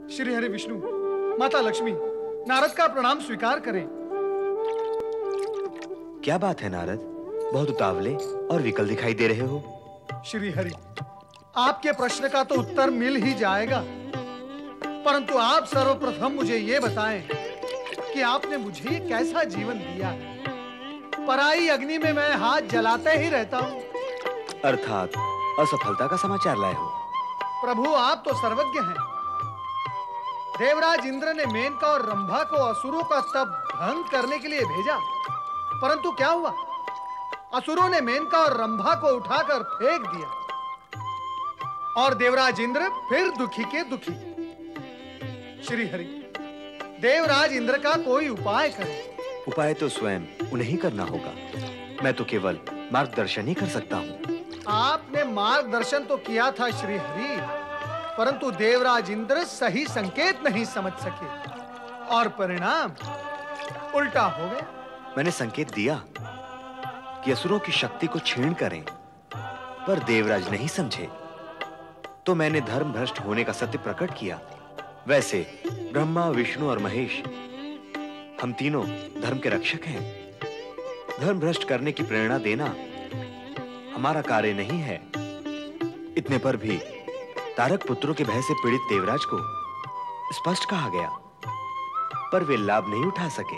श्री हरि विष्णु, माता लक्ष्मी, नारद का प्रणाम स्वीकार करें। क्या बात है नारद, बहुत उतावले और विकल दिखाई दे रहे हो। श्री हरि, आपके प्रश्न का तो उत्तर मिल ही जाएगा, परंतु आप सर्वप्रथम मुझे ये बताएं कि आपने मुझे ये कैसा जीवन दिया। पराई अग्नि में मैं हाथ जलाते ही रहता हूं। अर्थात असफलता का समाचार लाए हो। प्रभु, आप तो सर्वज्ञ हैं। देवराज इंद्र ने मेनका और रंभा को असुरों का तप भंग करने के लिए भेजा, परंतु क्या हुआ? असुरों ने मेनका और रंभा को उठाकर फेंक दिया और देवराज इंद्र फिर दुखी के दुखी। श्री हरि, देवराज इंद्र का कोई उपाय करें। उपाय तो स्वयं उन्हें ही करना होगा, मैं तो केवल मार्गदर्शन ही कर सकता हूँ। आपने मार्गदर्शन तो किया था श्री हरि, परंतु देवराज इंद्र सही संकेत नहीं समझ सके और परिणाम उल्टा हो गया। मैंने संकेत दिया कि असुरों की शक्ति को क्षीण करें, पर देवराज नहीं समझे, तो मैंने धर्म भ्रष्ट होने का सत्य प्रकट किया। वैसे ब्रह्मा, विष्णु और महेश, हम तीनों धर्म के रक्षक हैं। धर्म भ्रष्ट करने की प्रेरणा देना हमारा कार्य नहीं है। इतने पर भी तारक पुत्रों के भय से पीड़ित देवराज को स्पष्ट कहा गया, पर वे लाभ नहीं उठा सके।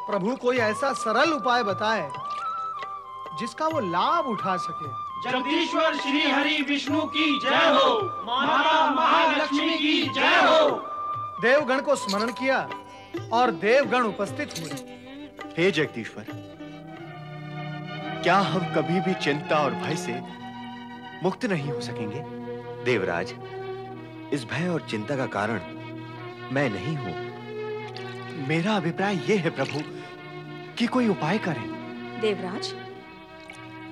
प्रभु, कोई ऐसा सरल उपाय बताए जिसका वो लाभ उठा सके। जगदीश्वर श्री हरि विष्णु की जय हो, माता महालक्ष्मी की जय हो। देवगण को स्मरण किया और देवगण उपस्थित हुए। हे जगदीश्वर, क्या हम कभी भी चिंता और भय से मुक्त नहीं हो सकेंगे? देवराज, इस भय और चिंता का कारण मैं नहीं हूं। मेरा अभिप्राय यह है प्रभु कि कोई उपाय करें। देवराज,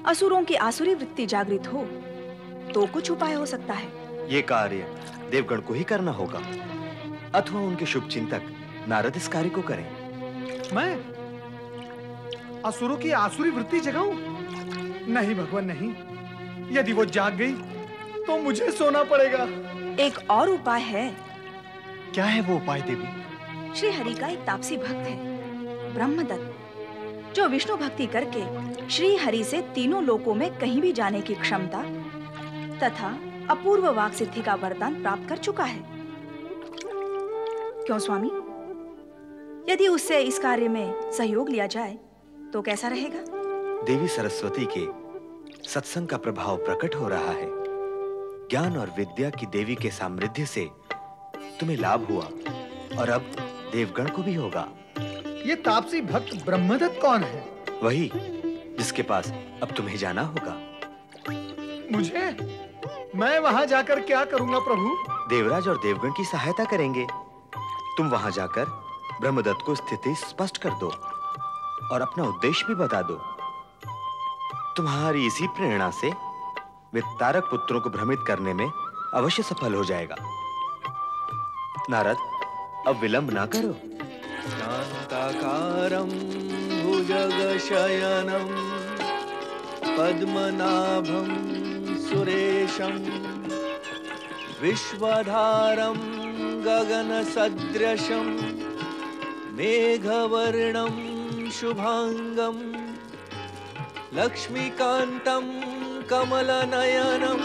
असुरों की आसुरी वृत्ति जागृत हो तो कुछ उपाय हो सकता है। ये कार्य देवगण को ही करना होगा, अथवा उनके शुभ चिंतक नारद इस कार्य को करें। मैं असुरों की आसुरी वृत्ति जगाऊं? नहीं भगवान, नहीं। यदि वो जाग गई तो मुझे सोना पड़ेगा। एक और उपाय है। क्या है वो उपाय देवी? श्री हरि का एक तापसी भक्त है, ब्रह्मदत्त, जो विष्णु भक्ति करके श्री हरि से तीनों लोकों में कहीं भी जाने की क्षमता तथा अपूर्व वाक सिद्धि का वरदान प्राप्त कर चुका है। क्यों स्वामी, यदि उससे इस कार्य में सहयोग लिया जाए तो कैसा रहेगा? देवी सरस्वती के सत्संग का प्रभाव प्रकट हो रहा है। ज्ञान और विद्या की देवी के सामर्थ्य से तुम्हें लाभ हुआ और अब देवगण को भी होगा। ये तापसी भक्त ब्रह्मदत्त कौन है? वही जिसके पास अब तुम्हें जाना होगा। मुझे? मैं वहां जाकर क्या करूंगा प्रभु? देवराज और देवगण की सहायता करेंगे। तुम वहां जाकर ब्रह्मदत्त को स्थिति स्पष्ट कर दो और अपना उद्देश्य भी बता दो। तुम्हारी इसी प्रेरणा से वे तारक पुत्रों को भ्रमित करने में अवश्य सफल हो जाएगा। नारद, अब विलंब ना करो। शांताकारं भुजगशयनं पद्मनाभं सुरेशं विश्वधारं गगनसदृशं मेघवर्णं शुभांगं लक्ष्मीकान्तं कमलनयनं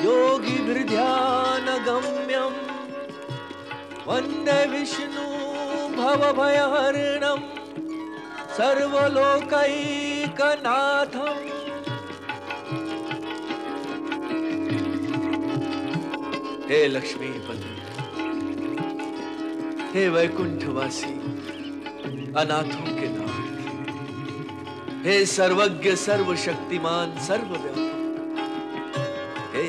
योगिभिर्ध्यानगम्यं वन्दे विष्णु भवभयहरणं सर्वलोकैकनाथम्। हे लक्ष्मीपति, हे वैकुंठवासी, अनाथों के नाथ, हे सर्वज्ञ सर्वशक्तिमान सर्वव्यापक, हे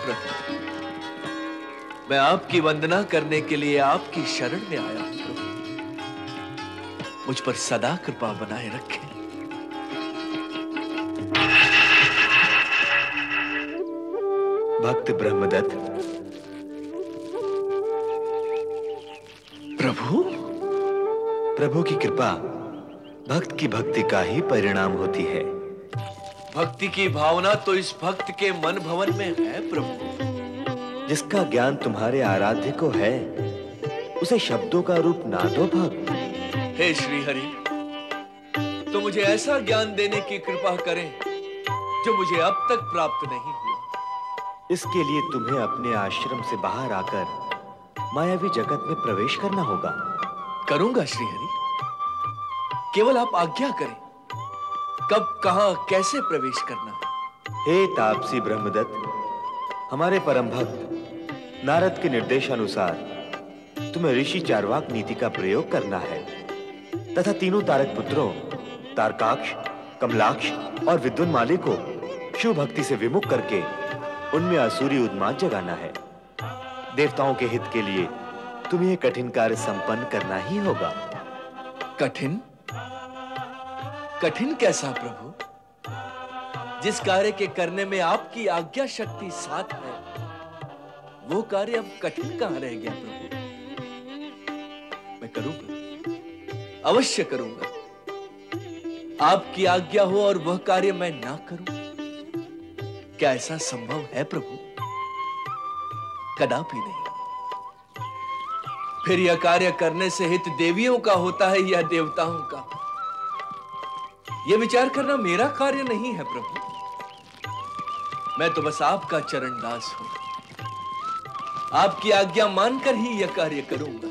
प्रभु, मैं आपकी वंदना करने के लिए आपकी शरण में आया हूं प्रभु। मुझ पर सदा कृपा बनाए रखें। भक्त ब्रह्मदत्त। प्रभु, प्रभु की कृपा भक्त की भक्ति का ही परिणाम होती है। भक्ति की भावना तो इस भक्त के मन भवन में है प्रभु। जिसका ज्ञान तुम्हारे आराध्य को है, उसे शब्दों का रूप ना दो भक्त। हे श्री हरि, तो मुझे ऐसा ज्ञान देने की कृपा करें जो मुझे अब तक प्राप्त नहीं हुआ। इसके लिए तुम्हें अपने आश्रम से बाहर आकर मायावी जगत में प्रवेश करना होगा। करूंगा श्री हरि, केवल आप आज्ञा करें। कब, कहां, कैसे प्रवेश करना? हे तापसी ब्रह्मदत्त, हमारे परम भक्त नारद के निर्देशानुसार तुम्हें ऋषि चारवाक नीति का प्रयोग करना है तथा तीनों तारक पुत्रों तारकाक्ष, कमलाक्ष और विद्युन्माली को शिव भक्ति से विमुख करके उनमें असुरी उन्माद जगाना है। देवताओं के हित के लिए तुम्हें यह कठिन कार्य संपन्न करना ही होगा। कठिन? कठिन कैसा प्रभु? जिस कार्य के करने में आपकी आज्ञा शक्ति साथ है, वो कार्य अब कठिन कहां रह गया प्रभु? मैं करूंगा, अवश्य करूंगा। आपकी आज्ञा हो और वह कार्य मैं ना करूं, क्या ऐसा संभव है प्रभु? कदापि नहीं। फिर यह कार्य करने से हित देवियों का होता है या देवताओं का, यह विचार करना मेरा कार्य नहीं है प्रभु। मैं तो बस आपका चरण दास हूं। आपकी आज्ञा मानकर ही यह कार्य करूंगा।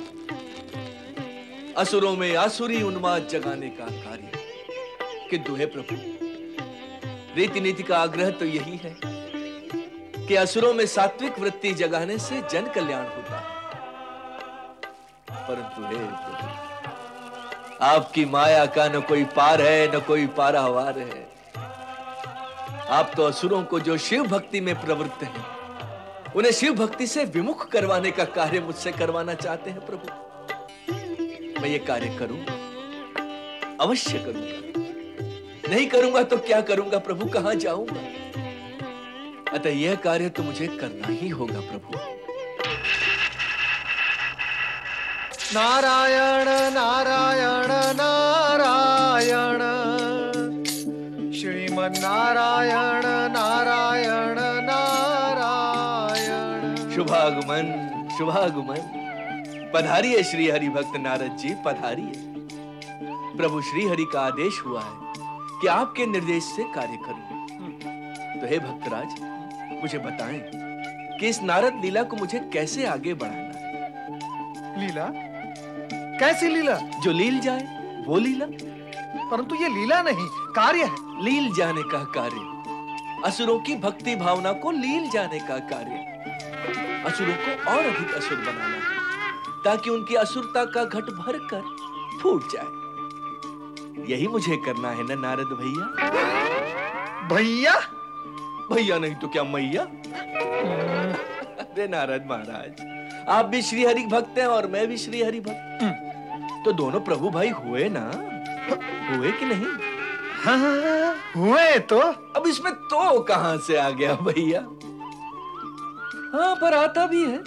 असुरों में आसुरी उन्माद जगाने का कार्य। किंतु हे प्रभु, रीति नीति का आग्रह तो यही है कि असुरों में सात्विक वृत्ति जगाने से जन कल्याण होता है। परंतु हे प्रभु, आपकी माया का न कोई पार है, न कोई पारावार है। आप तो असुरों को जो शिव भक्ति में प्रवृत्त हैं, उन्हें शिव भक्ति से विमुख करवाने का कार्य मुझसे करवाना चाहते हैं प्रभु। मैं ये कार्य करूंगा, अवश्य करूंगा। नहीं करूंगा तो क्या करूंगा प्रभु, कहां जाऊंगा? अतः यह कार्य तो मुझे करना ही होगा प्रभु। नारायण नारायण नारायण, श्रीमन नारायण नारायण नारायण। शुभागमन, शुभागमन। पधारिए श्री हरि भक्त नारद जी, पधारिए। प्रभु श्री हरि का आदेश हुआ है कि आपके निर्देश से कार्य करूं। तो हे भक्तराज, मुझे बताएं कि इस नारद लीला को मुझे कैसे आगे बढ़ाना है? लीला? कैसी लीला? जो लील जाए वो लीला। परंतु ये लीला नहीं, कार्य है। लील जाने का कार्य, असुरों की भक्ति भावना को लील जाने का कार्य। असुरों को और अधिक असुर बनाना है, ताकि उनकी असुरता का घट भरकर फूट जाए। यही मुझे करना है ना नारद भैया? भैया? भैया नहीं तो क्या मैया? अरे नारद महाराज, आप भी श्री हरि भक्त हैं और मैं भी श्री हरि भक्त, तो दोनों प्रभु भाई हुए ना? हुए कि नहीं? हाँ, हुए तो। अब इसमें तो कहां से आ गया भैया? हाँ, पर आता भी है।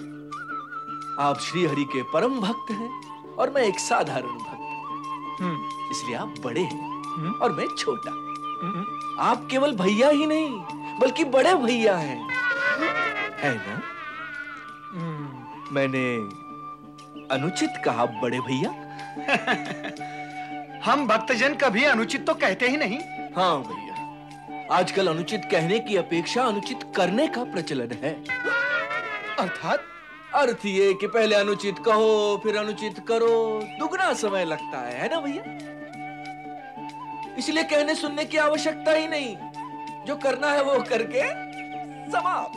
आप श्री हरि के परम भक्त हैं और मैं एक साधारण भक्त। इसलिए आप बड़े हैं और मैं छोटा। आप केवल भैया ही नहीं बल्कि बड़े भैया हैं, है ना? मैंने अनुचित कहा बड़े भैया? हम भक्तजन कभी अनुचित तो कहते ही नहीं। हाँ भैया, आजकल अनुचित कहने की अपेक्षा अनुचित करने का प्रचलन है। अर्थात? अर्थ ये कि पहले अनुचित कहो फिर अनुचित करो, दुगना समय लगता है ना भैया? इसलिए कहने सुनने की आवश्यकता ही नहीं, जो करना है वो करके समाप्त।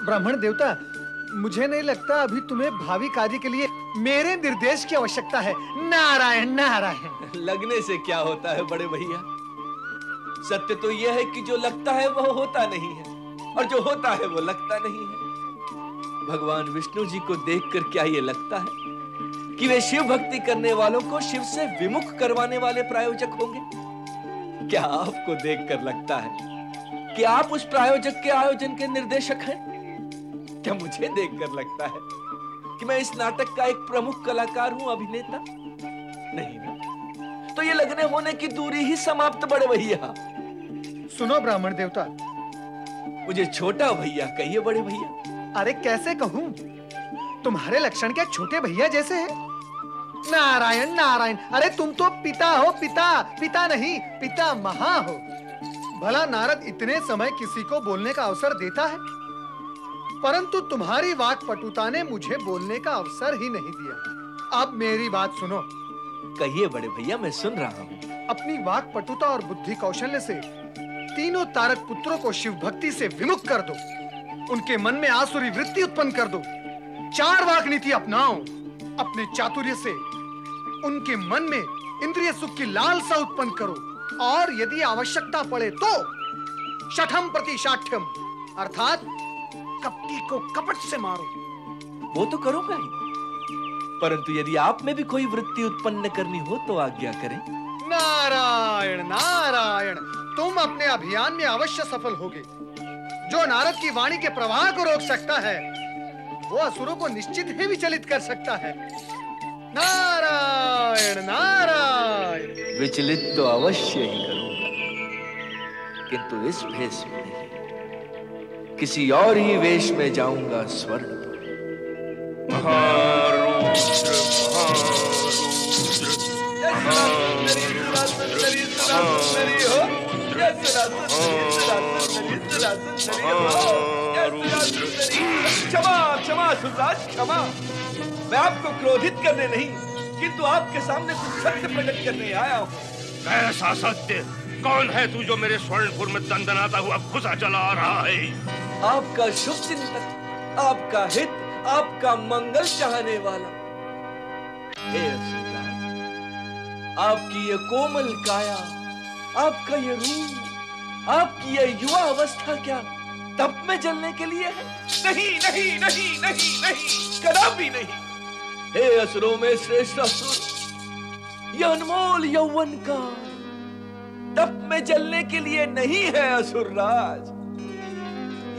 ब्राह्मण देवता, मुझे नहीं लगता अभी तुम्हें भावी कार्य के लिए मेरे निर्देश की आवश्यकता है। नारायण नारायण। लगने से क्या होता है बड़े भैया? सत्य तो यह है कि जो लगता है वह होता नहीं है और जो होता है वो लगता नहीं है। भगवान विष्णु जी को देखकर क्या ये लगता है कि वे शिव भक्ति करने वालों को शिव से विमुख करवाने वाले प्रायोजक होंगे? क्या आपको देखकर लगता है कि आप उस प्रायोजक के आयोजन के निर्देशक हैं? क्या मुझे देखकर लगता है कि मैं इस नाटक का एक प्रमुख कलाकार हूं, अभिनेता? नहीं ना? तो ये लगने होने की दूरी ही समाप्त बड़े भैया। सुनो ब्राह्मण देवता, मुझे छोटा भैया कहिए बड़े भैया। अरे कैसे कहूं, तुम्हारे लक्षण क्या छोटे भैया जैसे हैं? नारायण नारायण, अरे तुम तो पिता हो, पिता, पिता नहीं पिता महा हो। भला नारद इतने समय किसी को बोलने का अवसर देता है, परंतु तुम्हारी वाक्पटुता ने मुझे बोलने का अवसर ही नहीं दिया। अब मेरी बात सुनो। कहिए बड़े भैया, मैं सुन रहा हूँ। अपनी वाक्पटुता और बुद्धि कौशल्य से तीनों तारक पुत्रों को शिव भक्ति से विमुख कर दो, उनके मन में आसुरी वृत्ति उत्पन्न कर दो। 4 वाक नीति अपनाओ, अपने चातुर्य से उनके मन में इंद्रिय सुख की लालसा उत्पन्न करो, और यदि आवश्यकता पड़े तो शठम प्रति शाठ्यम, अर्थात कपटी को कपट से मारो। वो तो करूंगा ही, परंतु यदि आप में भी कोई वृत्ति उत्पन्न करनी हो तो आज्ञा करें। नारायण नारायण, तुम अपने अभियान में अवश्य सफल होगे। जो नारद की वाणी के प्रवाह को रोक सकता है, वो असुरों को निश्चित ही विचलित कर सकता है। नारायण नारायण। विचलित तो अवश्य ही करूंगा, किंतु इस भेष में नहीं, किसी और ही वेश में जाऊंगा स्वर्ण पर। क्षमा क्षमा सुरराज क्षमा, मैं आपको क्रोधित करने नहीं, किंतु आपके सामने कुछ सत्य प्रकट करने आया हूँ। कैसा सत्य? कौन है तू जो मेरे स्वर्णपुर में दंदनाता हुआ घुसा चला आ रहा है? आपका शुभ चिंतन, आपका हित, आपका मंगल चाहने वाला। हे असुरराज, आपकी ये कोमल काया, आपका ये रूप, आपकी ये युवा अवस्था क्या तप में जलने के लिए है? नहीं नहीं नहीं नहीं नहीं, कदापि नहीं। हे असुरों में श्रेष्ठ असुर, यह अनमोल यौवन का तप में जलने के लिए नहीं है असुरराज,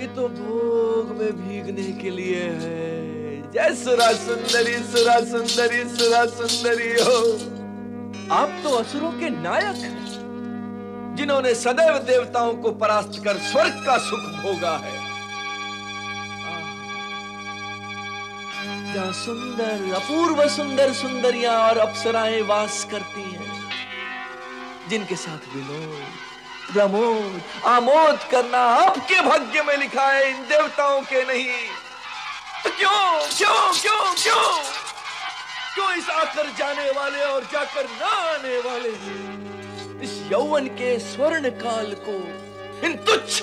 ये तो भोग में भीगने के लिए है। जय सुरा सुंदरी सुरा सुंदरी सुरा सुंदरी हो। आप तो असुरों के नायक हैं, जिन्होंने सदैव देवताओं को परास्त कर स्वर्ग का सुख भोगा है। जहाँ सुंदर अपूर्व सुंदर सुंदरियां और अप्सराएं वास करती हैं, जिनके साथ विनोद प्रमोद आमोद करना आपके भाग्य में लिखा है, इन देवताओं के नहीं। तो क्यों क्यों क्यों क्यों क्यों इस आकर जाने वाले और जाकर ना आने वाले इस यौवन के स्वर्ण काल को इन तुच्छ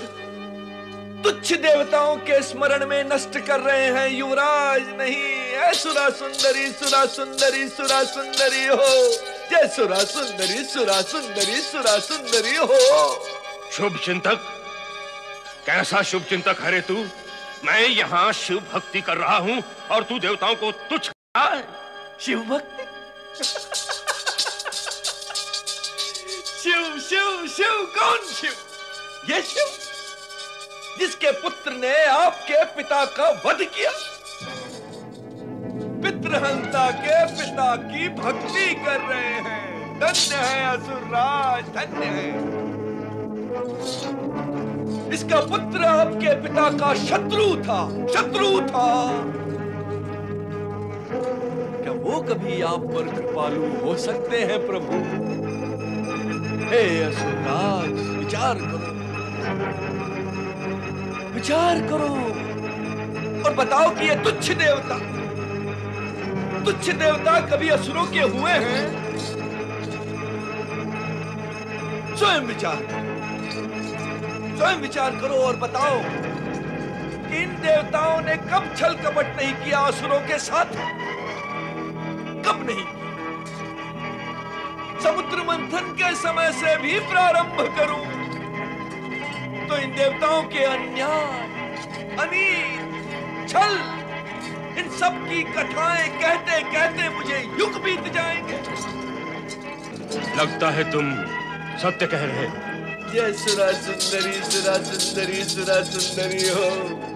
तुच्छ देवताओं के स्मरण में नष्ट कर रहे हैं युवराज? नहीं, ऐ सुरा सुंदरी सुरा सुंदरी सुरा सुंदरी हो। जय सुरा सुंदरी सुरा सुंदरी सुरा सुंदरी हो। शुभ चिंतक, कैसा शुभ चिंतक है रे तू? मैं यहाँ शिव भक्ति कर रहा हूँ और तू देवताओं को तुच्छ कर रहा है। शिव भक्ति? शिव शिव शिव कौन शिव? ये शिव जिसके पुत्र ने आपके पिता का वध किया, पितृहंता के पिता की भक्ति कर रहे हैं। धन्य है असुरराज, धन्य है। इसका पुत्र आपके पिता का शत्रु था, शत्रु था। क्या वो कभी आप पर कृपालु हो सकते हैं प्रभु? हे असुरराज, विचार करो, विचार करो और बताओ कि ये तुच्छ देवता कभी असुरों के हुए हैं? स्वयं विचार करो और बताओ कि इन देवताओं ने कब छल कपट नहीं किया असुरों के साथ? कब नहीं? समुद्र मंथन के समय से भी प्रारंभ करूं तो इन देवताओं के अन्याय, अनीत, छल, इन सब की कथाएं कहते कहते मुझे युग बीत जाएंगे। लगता है तुम सत्य कह रहे हो। जय सुरा सुंदरी सुरा सुंदरी सुरा सुंदरी हो।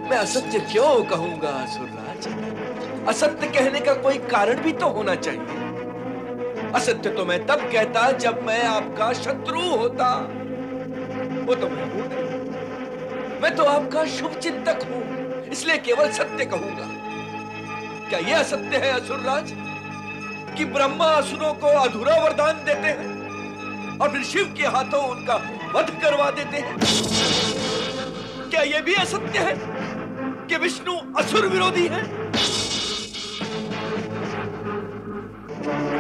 मैं असत्य क्यों कहूंगा असुरराज? असत्य कहने का कोई कारण भी तो होना चाहिए। असत्य तो मैं तब कहता जब मैं आपका शत्रु होता। वो तो मैं हूं नहीं। मैं तो आपका शुभ चिंतक हूं, इसलिए केवल सत्य कहूंगा। क्या यह असत्य है असुरराज कि ब्रह्मा असुरों को अधूरा वरदान देते हैं और फिर शिव के हाथों उनका वध करवा देते हैं? क्या यह भी असत्य है कि विष्णु असुर विरोधी है?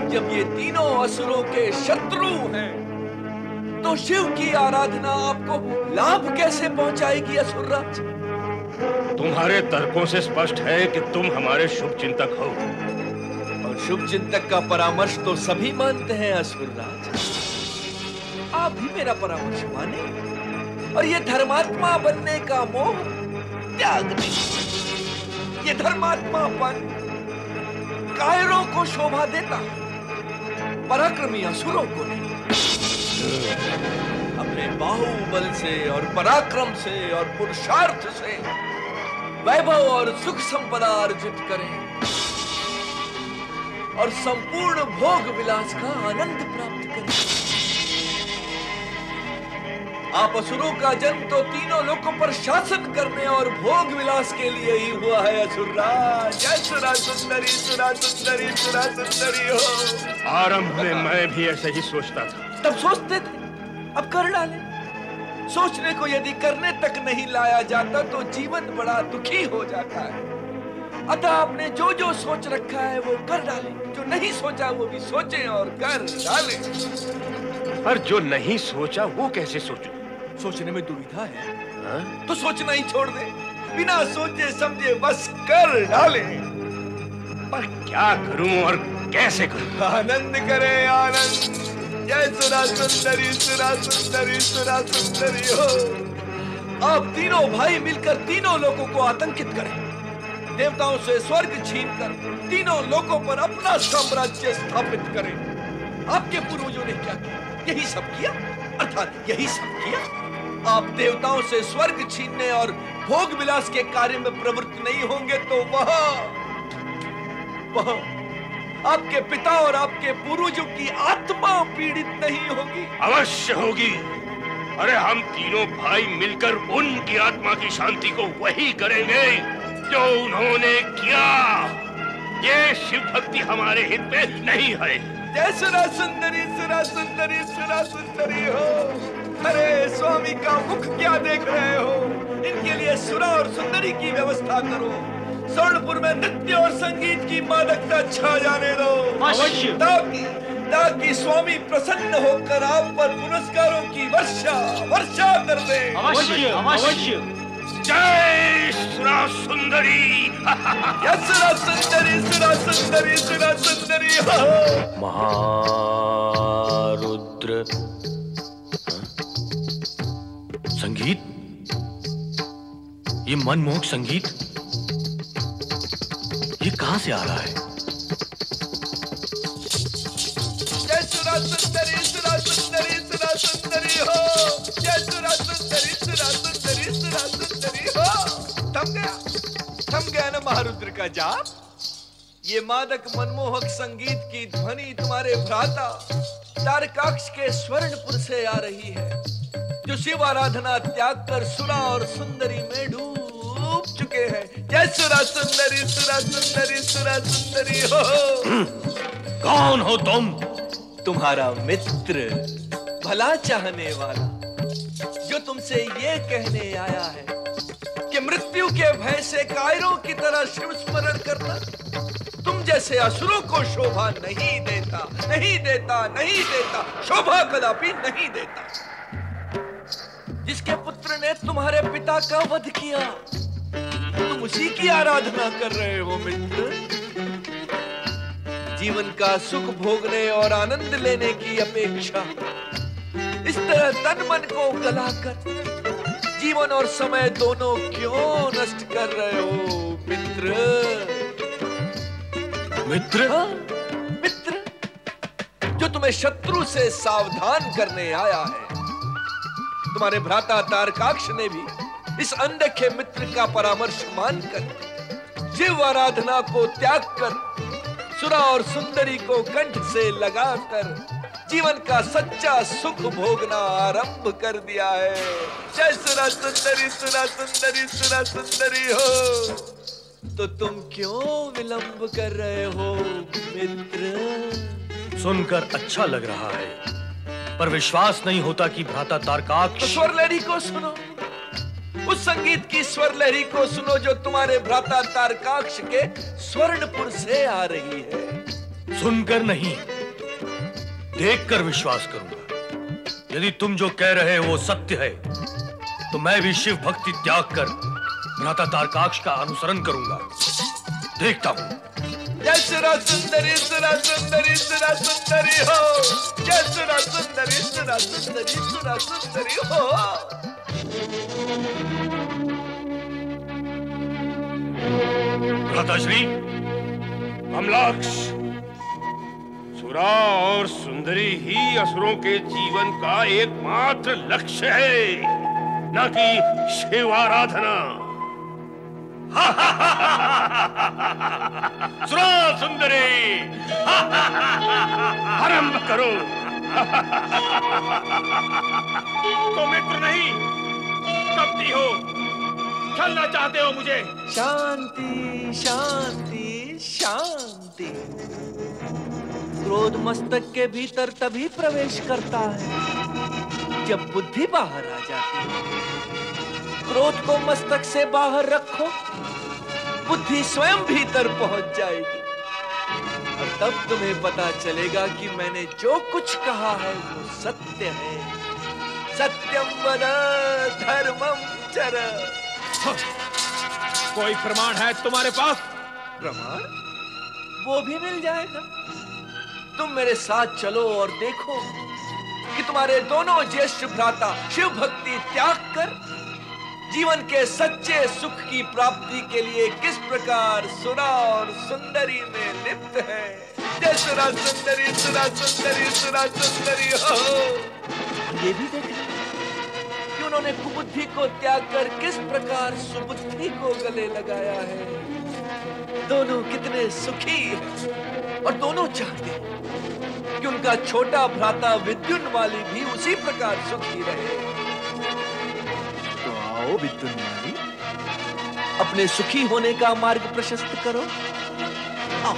जब ये तीनों असुरों के शत्रु हैं, तो शिव की आराधना आपको लाभ कैसे पहुंचाएगी असुरराज? तुम्हारे तर्कों से स्पष्ट है कि तुम हमारे शुभ चिंतक हो, और शुभ चिंतक का परामर्श तो सभी मानते हैं असुरराज। आप भी मेरा परामर्श माने और ये धर्मात्मा बनने का मोह त्याग दें। ये धर्मात्मापन कायरों को शोभा देता, पराक्रमी असुरों को नहीं। अपने बाहुबल से और पराक्रम से और पुरुषार्थ से वैभव और सुख संपदा अर्जित करें और संपूर्ण भोग विलास का आनंद प्राप्त करें। आप असुरों का जन्म तो तीनों लोकों पर शासन करने और भोग विलास के लिए ही हुआ है असुरराज। जय सुरा सुंदरी सुरा सुंदरी सुरा सुंदरी हो। आरंभ में मैं भी ऐसे ही सोचता था। तब सोचते थे, अब कर डाले। सोचने को यदि करने तक नहीं लाया जाता तो जीवन बड़ा दुखी हो जाता है। अतः आपने जो जो सोच रखा है वो कर डाले, जो नहीं सोचा वो भी सोचे और कर डाले। पर जो नहीं सोचा वो कैसे सोचूं? सोचने में दुविधा है तो सोचना ही छोड़ दे, बिना सोचे समझे बस कर डाले। पर क्या करूं और कैसे करूं? आनंद करे आनंद। जय सुरा सुंदरी सुरा सुंदरी सुरा सुंदरी हो। आप तीनों भाई मिलकर तीनों लोगों को आतंकित करें, देवताओं से स्वर्ग छीनकर तीनों लोकों पर अपना साम्राज्य स्थापित करें। आपके पूर्वजों ने क्या किया? यही सब किया, अर्थात यही सब किया। आप देवताओं से स्वर्ग छीनने और भोग विलास के कार्य में प्रवृत्त नहीं होंगे तो वहां आपके पिता और आपके पूर्वजों की आत्मा पीड़ित नहीं होगी? अवश्य होगी। अरे हम तीनों भाई मिलकर उनकी आत्मा की शांति को वही करेंगे जो उन्होंने किया। ये शिव भक्ति हमारे हित में नहीं है। जय सुरा सुंदरी सुरा सुंदरी सुरा सुंदरी हो। अरे स्वामी का मुख क्या देख रहे हो? इनके लिए सुरा और सुंदरी की व्यवस्था करो। स्वर्णपुर में नृत्य और संगीत की मादकता छा जाने दो, ताकि स्वामी प्रसन्न होकर आप पर पुरस्कारों की वर्षा कर दे। अवश्य अवश्य। जय सुरा सुंदरी। सुरा सुंदरी सुरा सुंदरी सुरा सुंदरी हो। महारुद्र संगीत, ये मनमोहक संगीत ये कहां से आ रहा है? जय सुरा सुंदरी सुरा सुंदरी सुरा सुंदरी हो। जय सुरा सुंदरी सुरा सुंदरी सुरा सुंदरी हो। थम गया ना महारुद्र का जाप? ये मादक मनमोहक संगीत की ध्वनि तुम्हारे भ्राता तारकाक्ष के स्वर्णपुर से आ रही है, जो शिव आराधना त्याग कर सुरा और सुंदरी में डूब चुके हैं। जय सुरा सुंदरी सुरा सुंदरी सुरा सुंदरी हो। कौन हो तुम? तुम्हारा मित्र, भला चाहने वाला, जो तुमसे ये कहने आया है कि मृत्यु के भय से कायरों की तरह शिव स्मरण करना तुम जैसे असुरों को शोभा नहीं देता, नहीं देता, नहीं देता, शोभा कदापि नहीं देता। जिसके पुत्र ने तुम्हारे पिता का वध किया, तुम उसी की आराधना कर रहे हो मित्र। जीवन का सुख भोगने और आनंद लेने की अपेक्षा इस तरह तन मन को गलाकर जीवन और समय दोनों क्यों नष्ट कर रहे हो मित्र? मित्र? हाँ, मित्र, जो तुम्हें शत्रु से सावधान करने आया है। तुम्हारे भ्राता तारकाक्ष ने भी इस अनदेखे मित्र का परामर्श मानकर शिव आराधना को त्याग कर सुरा और सुंदरी को कंठ से लगाकर जीवन का सच्चा सुख भोगना आरंभ कर दिया है। जय सुरा सुंदरी सुरा सुंदरी सुरा सुंदरी हो, तो तुम क्यों विलंब कर रहे हो मित्र? सुनकर अच्छा लग रहा है, पर विश्वास नहीं होता कि भ्राता तारकाक्ष। तो स्वर लहरी को सुनो, उस संगीत की स्वर लहरी को सुनो जो तुम्हारे भ्राता तारकाक्ष के स्वर्णपुर से आ रही है। सुनकर नहीं, देखकर विश्वास करूंगा। यदि तुम जो कह रहे हो वो सत्य है, तो मैं भी शिव भक्ति त्याग कर भ्राता तारकाक्ष का अनुसरण करूंगा। देखता हूं। जय सुरा सुंदरी सुरा सुंदरी सुरा सुंदरी हो, जय सुरा सुंदरी सुरा सुंदरी सुरा सुंदरी हो। भ्राताश्री, कमलाक्ष, सुरा और सुंदरी ही असुरों के जीवन का एकमात्र लक्ष्य है, न कि शिव आराधना। सुरा सुंदरी, आरंभ करो। तो मित्र नहीं, कपटी हो, छलना चाहते हो मुझे। शांति शांति शांति। क्रोध मस्तक के भीतर तभी प्रवेश करता है जब बुद्धि बाहर आ जाती है। क्रोध को मस्तक से बाहर रखो, बुद्धि स्वयं भीतर पहुंच जाएगी, और तब तुम्हें पता चलेगा कि मैंने जो कुछ कहा है वो सत्य है। सत्यम वद धर्मम चर। कोई प्रमाण है तुम्हारे पास? प्रमाण? वो भी मिल जाएगा। तुम मेरे साथ चलो और देखो कि तुम्हारे दोनों ज्येष्ठ भ्राता शिव भक्ति त्याग कर जीवन के सच्चे सुख की प्राप्ति के लिए किस प्रकार सुरा और सुंदरी में लिप्त है। जय सुरा सुंदरी सुरा सुंदरी सुरा सुंदरी हो। ये भी देखा कि उन्होंने कुबुद्धि को त्याग कर किस प्रकार सुबुद्धि को गले लगाया है। दोनों कितने सुखी हैं, और दोनों चाहते हैं कि उनका छोटा भ्राता विद्युन्माली भी उसी प्रकार सुखी रहे। आओ विद्युन्माली, अपने सुखी होने का मार्ग प्रशस्त करो। आओ।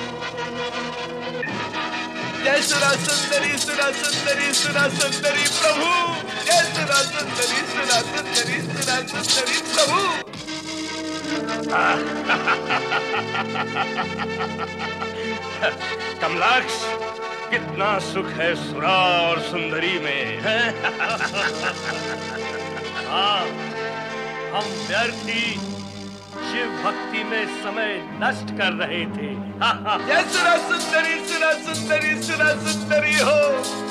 जय सुरा सुंदरी सुरा सुंदरी सुरा सुंदरी प्रभु, जय सुरा सुंदरी सुरा सुंदरी सुरा सुंदरी प्रभु। कमलाक्ष, कितना सुख है सुरा और सुंदरी में। हाँ, हम व्यर्थी शिव भक्ति में समय नष्ट कर रहे थे। जय सुरा सुंदरी सुरा सुंदरी सुरा सुंदरी हो,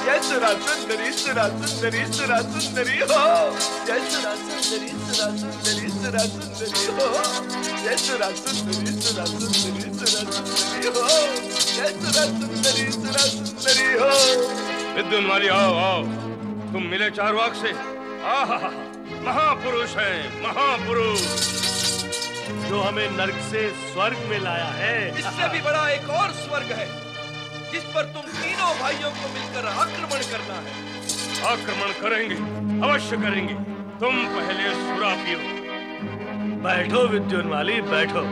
जय सुरा सुंदरी सुरा सुंदरी सुरा सुंदरी हो, जय सुरा सुंदरी सुरा सुंदरी सुरा सुंदरी हो, जय सुरा सुंदरी सुरा सुंदरी सुरा सुंदरी हो, जय सुरा सुंदरी सुरा सुंदरी हो। विद्युन्माली, आओ आओ, तुम मिले चारवाक से। आहा, महापुरुष हैं, महापुरुष, जो हमें नर्क से स्वर्ग में लाया है। इससे भी बड़ा एक और स्वर्ग है जिस पर तुम तीनों भाइयों को मिलकर आक्रमण करना है। आक्रमण करेंगे, अवश्य करेंगे। तुम पहले सुरा पियो। बैठो विद्युन्माली, बैठो,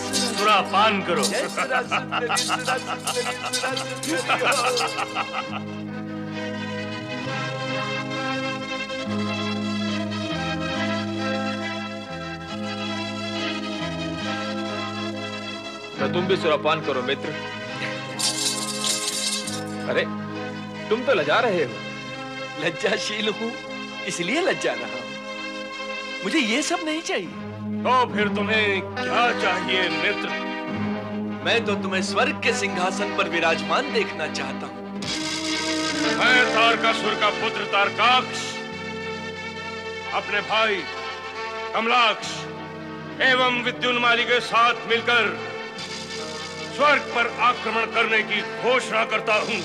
सुरा पान करो। तो तुम भी सुरापान करो मित्र। अरे तुम तो लजा रहे हो। लज्जाशील हूँ, इसलिए लज्जा रहा हूँ। मुझे ये सब नहीं चाहिए। तो फिर तुम्हें क्या चाहिए मित्र? मैं तो तुम्हें स्वर्ग के सिंहासन पर विराजमान देखना चाहता हूँ। मैं तारकासुर का पुत्र तारकाक्ष अपने भाई कमलाक्ष एवं विद्युन्माली के साथ मिलकर स्वर्ग पर आक्रमण करने की घोषणा करता हूँ।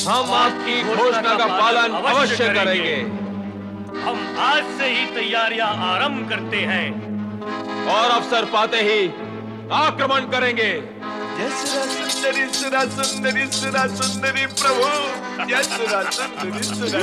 हम आपकी घोषणा का पालन अवश्य करेंगे। हम आज से ही तैयारियां आरंभ करते हैं और अवसर पाते ही आक्रमण करेंगे। जय सुरा सुंदरी प्रभु, जय सुरा सुंदरी प्रभु, जय सुरा सुंदरी।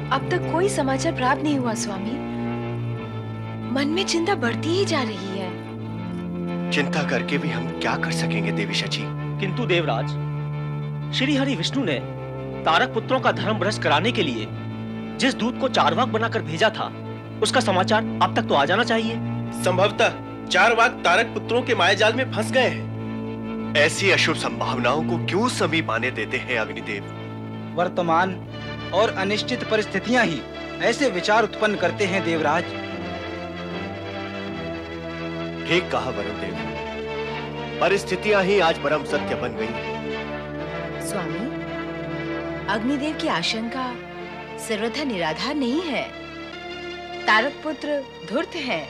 अब तक कोई समाचार प्राप्त नहीं हुआ स्वामी। मन में चिंता बढ़ती ही जा रही है। चिंता करके भी हम क्या कर सकेंगे देवी शची? किंतु देवराज, श्री हरि विष्णु ने तारक पुत्रों का धर्म भ्रष्ट कराने के लिए जिस दूत को चारवाक बनाकर भेजा था, उसका समाचार अब तक तो आ जाना चाहिए। संभवतः चारवाक तारक पुत्रों के मायाजाल में फंस गए हैं। ऐसी अशुभ संभावनाओं को क्यों समीप आने देते हैं अग्निदेव? वर्तमान और अनिश्चित परिस्थितियां ही ऐसे विचार उत्पन्न करते हैं देवराज। ठीक कहा वरुण देव, परिस्थितियां ही आज परम सत्य बन गई। स्वामी, अग्निदेव की आशंका सर्वथा निराधार नहीं है। तारक पुत्र धूर्त हैं।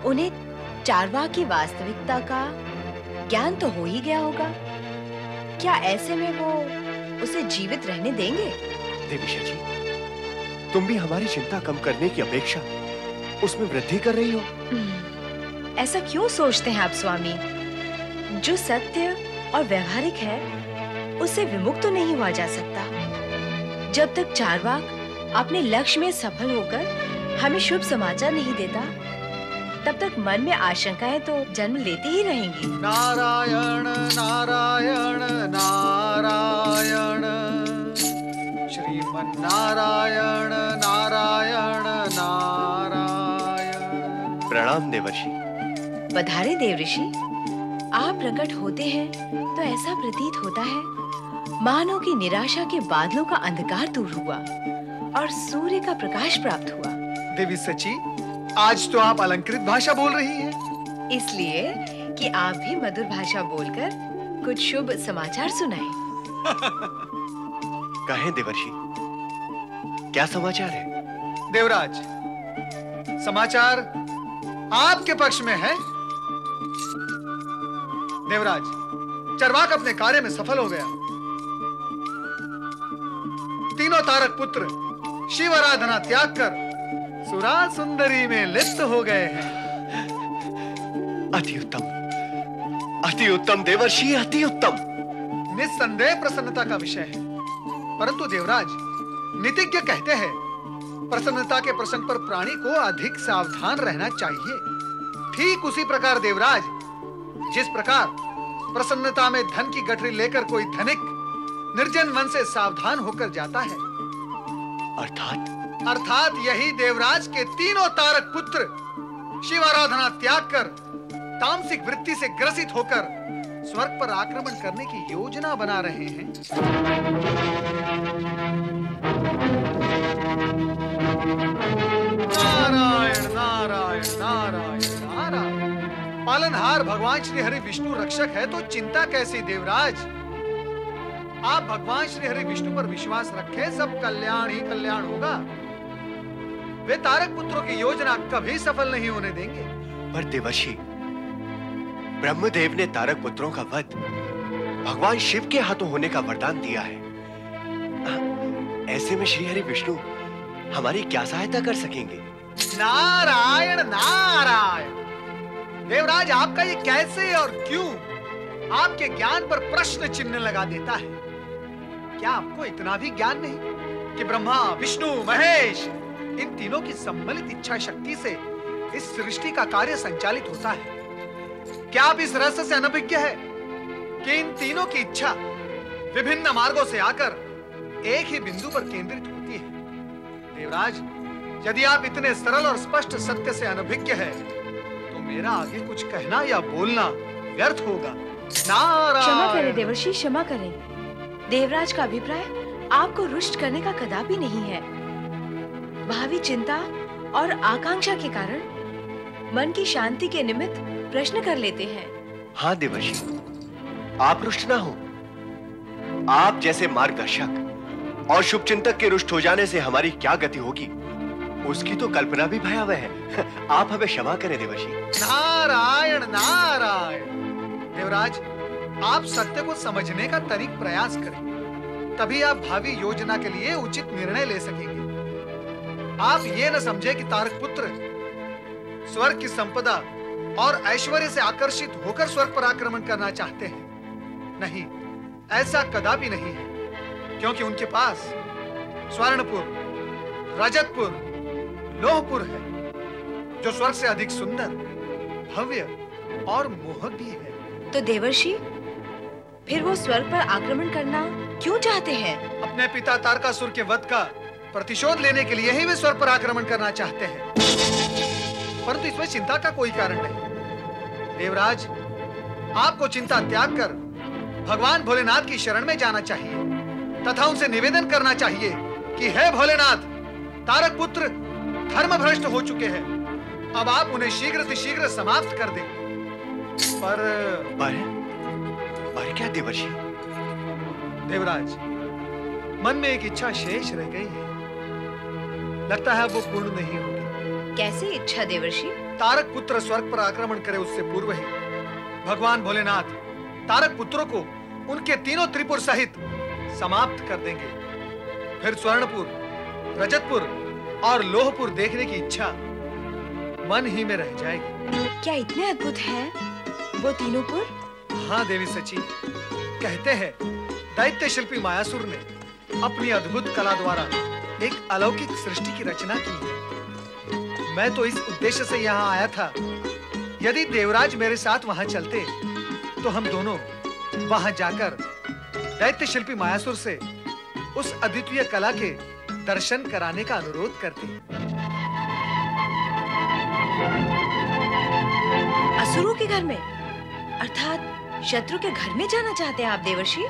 उन्हें चारवाक की वास्तविकता का ज्ञान तो हो ही गया होगा। क्या ऐसे में वो उसे जीवित रहने देंगे? देवी शची, तुम भी हमारी चिंता कम करने की अपेक्षा उसमें वृद्धि कर रही हो। ऐसा क्यों सोचते हैं आप स्वामी? जो सत्य और व्यवहारिक है, उससे विमुक्त तो नहीं हुआ जा सकता। जब तक चारवाक अपने लक्ष्य में सफल होकर हमें शुभ समाचार नहीं देता, तब तक मन में आशंकाएं तो जन्म लेती ही रहेंगी। नारायण नारायण नारायण, श्रीमन नारायण नारायण नारायण। प्रणाम देवर्षि। पधारे देवऋषि। आप प्रकट होते हैं तो ऐसा प्रतीत होता है मानो कि निराशा के बादलों का अंधकार दूर हुआ और सूर्य का प्रकाश प्राप्त हुआ। देवी सची, आज तो आप अलंकृत भाषा बोल रही हैं। इसलिए कि आप भी मधुर भाषा बोलकर कुछ शुभ समाचार सुनाएं। कहें देवर्षि, क्या समाचार है? देवराज, समाचार आपके पक्ष में है। देवराज, चरवाक अपने कार्य में सफल हो गया। तीनों तारक पुत्र शिव आराधना त्याग कर सुरा सुंदरी में लिप्त हो गए हैं। अति उत्तम, अति उत्तम देवर्षि, अति उत्तम। निस्संदेह प्रसन्नता का विषय है, परंतु देवराज, नीतिज्ञ कहते हैं प्रसन्नता के प्रसंग पर प्राणी को अधिक सावधान रहना चाहिए। ठीक उसी प्रकार देवराज, जिस प्रकार प्रसन्नता में धन की गठरी लेकर कोई धनिक निर्जन मन से सावधान होकर जाता है, अर्थात यही देवराज के तीनों तारक पुत्र शिव आराधना त्याग कर तामसिक वृत्ति से ग्रसित होकर स्वर्ग पर आक्रमण करने की योजना बना रहे हैं। नारायण नारायण नारायण नारायण। पालनहार भगवान श्री हरि विष्णु रक्षक है तो चिंता कैसी देवराज? आप भगवान श्री हरि विष्णु पर विश्वास रखें, सब कल्याण ही कल्याण होगा। वे तारक पुत्रों की योजना कभी सफल नहीं होने देंगे। पर देवर्षि, ब्रह्मदेव ने तारक पुत्रों का वध भगवान शिव के हाथों होने का वरदान दिया है। ऐसे में श्री हरि विष्णु हमारी क्या सहायता कर सकेंगे? नारायण नारायण। देवराज, आपका ये कैसे और क्यों आपके ज्ञान पर प्रश्न चिन्ह लगा देता है। क्या आपको इतना भी ज्ञान नहीं कि ब्रह्मा, विष्णु, महेश, इन तीनों की सम्मिलित इच्छा शक्ति से इस सृष्टि का कार्य संचालित होता है? क्या आप इस रहस्य से अनभिज्ञ है कि इन तीनों की इच्छा विभिन्न मार्गों से आकर एक ही बिंदु पर केंद्रित होती है? देवराज, यदि आप इतने सरल और स्पष्ट सत्य से अनभिज्ञ है तो मेरा आगे कुछ कहना या बोलना व्यर्थ होगा। क्षमा करें देवर्षि, क्षमा करें। देवराज का अभिप्राय आपको रुष्ट करने का कदापि नहीं है। भावी चिंता और आकांक्षा के कारण मन की शांति के निमित्त प्रश्न कर लेते हैं। हाँ देवर्षि, आप रुष्ट ना हो। आप जैसे मार्गदर्शक और शुभचिंतक के रुष्ट हो जाने से हमारी क्या गति होगी, उसकी तो कल्पना भी भयावह है। आप हमें क्षमा करें देवर्षि। नारायण नारायण। देवराज, आप सत्य को समझने का तनिक प्रयास करें, तभी आप भावी योजना के लिए उचित निर्णय ले सकेंगे। आप ये न समझे कि तारक पुत्र स्वर्ग की संपदा और ऐश्वर्य से आकर्षित होकर स्वर्ग पर आक्रमण करना चाहते हैं। नहीं, ऐसा कदापि नहीं है, क्योंकि उनके पास स्वर्णपुर, रजतपुर, लोहपुर है, जो स्वर्ग से अधिक सुंदर, भव्य और मोहक भी है। तो देवर्षि, फिर वो स्वर्ग पर आक्रमण करना क्यों चाहते हैं? अपने पिता तारकासुर के वध का प्रतिशोध लेने के लिए ही वे स्वर्ग पर आक्रमण करना चाहते हैं, परंतु इसमें चिंता का कोई कारण नहीं। देवराज, आपको चिंता त्याग कर भगवान भोलेनाथ की शरण में जाना चाहिए तथा उनसे निवेदन करना चाहिए कि हे भोलेनाथ, तारक पुत्र धर्मभ्रष्ट हो चुके हैं, अब आप उन्हें शीघ्र से शीघ्र समाप्त कर दें। पर क्या देवर्षि? देवराज, मन में एक इच्छा शेष रह गई है, लगता है वो पूर्ण नहीं होगी। कैसी इच्छा देवर्षि? तारक पुत्र स्वर्ग पर आक्रमण करे उससे पूर्व ही भगवान भोलेनाथ तारक पुत्रों को उनके तीनों त्रिपुर सहित समाप्त कर देंगे। फिर स्वर्णपुर, रजतपुर और लोहपुर देखने की इच्छा मन ही में रह जाएगी। क्या इतने अद्भुत हैं वो तीनों पुर? हाँ देवी सची, कहते हैं दैत्य शिल्पी मायासुर ने अपनी अद्भुत कला द्वारा एक अलौकिक सृष्टि की रचना की है। मैं तो इस उद्देश्य से यहाँ आया था, यदि देवराज मेरे साथ वहाँ चलते तो हम दोनों वहाँ जाकर दैत्य शिल्पी मायासुर से उस अद्वितीय कला के दर्शन कराने का अनुरोध करते। असुरों के घर में, अर्थात शत्रु के घर में जाना चाहते हैं आप देवर्षि?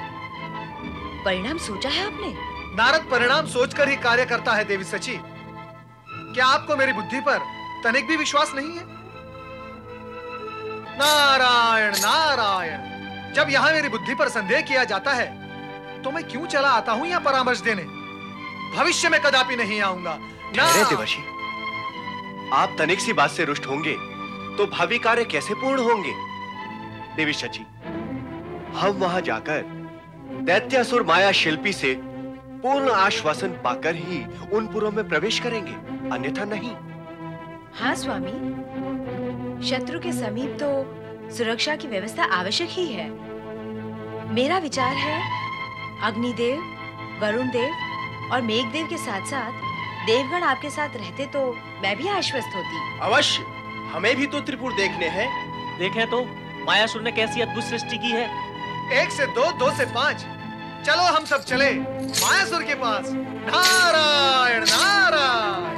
परिणाम सोचा है आपने? नारद परिणाम सोचकर ही कार्य करता है देवी सची। क्या आपको मेरी बुद्धि पर तनिक भी विश्वास नहीं है? नारायण नारायण, जब यहाँ मेरी बुद्धि पर संदेह किया जाता है तो मैं क्यों चला आता हूँ यहाँ परामर्श देने? भविष्य में कदापि नहीं आऊंगा। देवर्षि, आप तनिक सी बात से रुष्ट होंगे तो भावी कार्य कैसे पूर्ण होंगे? देवी सची, हम वहां जाकर दैत्यासुर माया शिल्पी से पूर्ण आश्वासन पाकर ही उन पुरों में प्रवेश करेंगे, अन्यथा नहीं। हाँ स्वामी, शत्रु के समीप तो सुरक्षा की व्यवस्था आवश्यक ही है। मेरा विचार है अग्निदेव, वरुण देव और मेघदेव के साथ साथ देवगण आपके साथ रहते तो मैं भी आश्वस्त होती। अवश्य, हमें भी तो त्रिपुर देखने हैं। देखें तो मायासुर ने कैसी अद्भुत सृष्टि की है। 1 से 2, 2 से 5, चलो हम सब चले मायासुर के पास। नारायण नारायण।